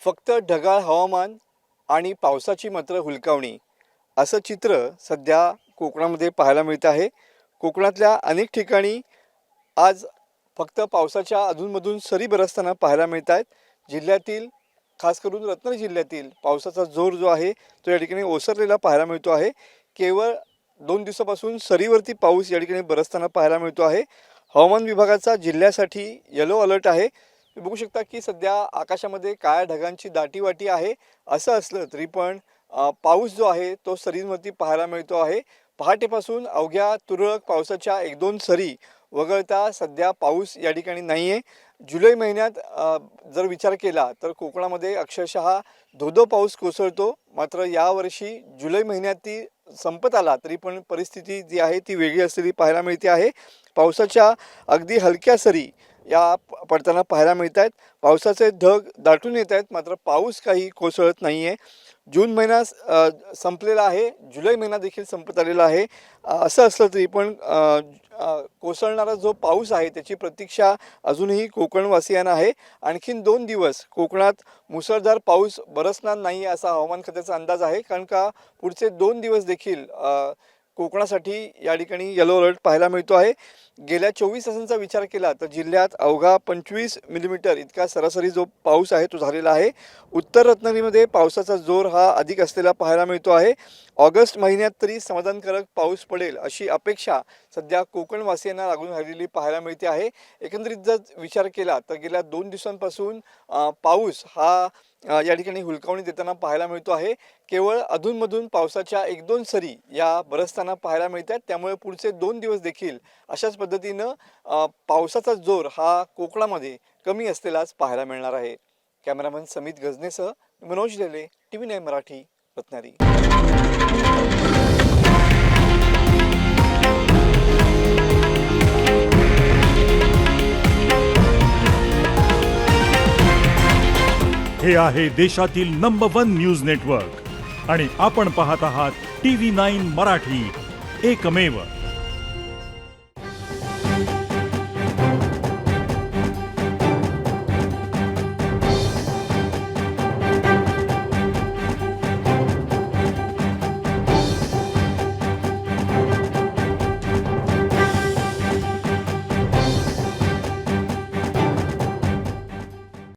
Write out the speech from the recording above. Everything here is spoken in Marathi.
फक्त ढगाळ हवामान आणि पावसाची मात्र हुलकावणी असं चित्र सध्या कोकणामध्ये पाहायला मिळत आहे। कोकणातल्या अनेक ठिकाणी आज फक्त पावसाच्या अधूनमधून सरी बरसताना पाहायला मिळत आहेत। जिल्ह्यातील खास करून रत्नागिरी जिल्ह्यातील पावसाचा जोर जो आहे तो या ठिकाणी ओसरलेला पाहायला मिळतो आहे। केवळ 2 दिवसापासून सरीवरती पाऊस या ठिकाणी बरसताना पाहायला मिळतो आहे। हवामान विभागाचा जिल्ह्यासाठी येलो अलर्ट आहे। बघू शकता की सध्या आकाशामध्ये काळ्या ढगांची दाटीवाटी आहे। असं असलं तरी पण पाऊस जो आहे तो सरींवरती पाहायला मिळतो आहे। पहाटेपासून अवघ्या तुरळक पावसाच्या 1-2 सरी वगळता सध्या पाऊस या ठिकाणी नाही आहे। जुलै महिन्यात जर विचार केला तर कोकणामध्ये अक्षरशः धो-धो पाऊस कोसळतो। मात्र यावर्षी जुलै महिन्यात ती संपत आला तरी पण परिस्थिती जी आहे ती वेगळी असलेली पाहायला मिळते आहे। पावसाच्या अगदी हलक्या सरी या पडताना पाहायला मिळत आहेत। पावसाचे ढग दाटून येत आहेत मात्र पाऊस काही कोसळत नाही आहे। जून महिना संपलेला आहे, जुलै महिना देखील संपत आलेला आहे। असं असलं तरी पण कोसळणारा जो पाऊस आहे त्याची प्रतीक्षा अजूनही कोकणवासियांना आहे। आणखीन 2 दिवस कोकणात मुसळधार पाऊस बरसणार नाही असा हवामान खात्याचा अंदाज आहे, कारण का पुढचे 2 दिवस देखील कोकणासाठी या ठिकाणी येलो अलर्ट पाहायला मिळतो आहे। गेल्या 24 तासांचा विचार केला तर जिल्ह्यात अवघा 25 मिलीमीटर इतका सरासरी जो पाऊस आहे तो झालेला आहे। उत्तर रत्नागिरीमध्ये पावसाचा जोर हा अधिक असलेला पाहायला मिळतो आहे। ऑगस्ट महिन्यात तरी समाधानकारक पाऊस पडेल अशी अपेक्षा सध्या कोकणवासियांना लागून राहिलेली पाहायला मिळते आहे। एकंदरीत जर विचार केला तर गेल्या 2 दिवसांपासून पाऊस हा या ठिकाणी हुलकावणी देताना पाहायला मिळतो आहे। केवळ अधूनमधून पावसाच्या 1-2 सरी या बरसताना पाहायला मिळतात। त्यामुळे पुढचे 2 दिवस देखील अशाच पद्धतीनं पावसाचा जोर हा कोकणामध्ये कमी असलेलाच पाहायला मिळणार आहे। कॅमेरामन समित गजनेसह मनोज लेले, TV9 मराठी, रत्नागिरी। हे आहे देशातील नंबर 1 न्यूज नेटवर्क आणि आपण पाहत आहात TV9 मराठी, एकमेव।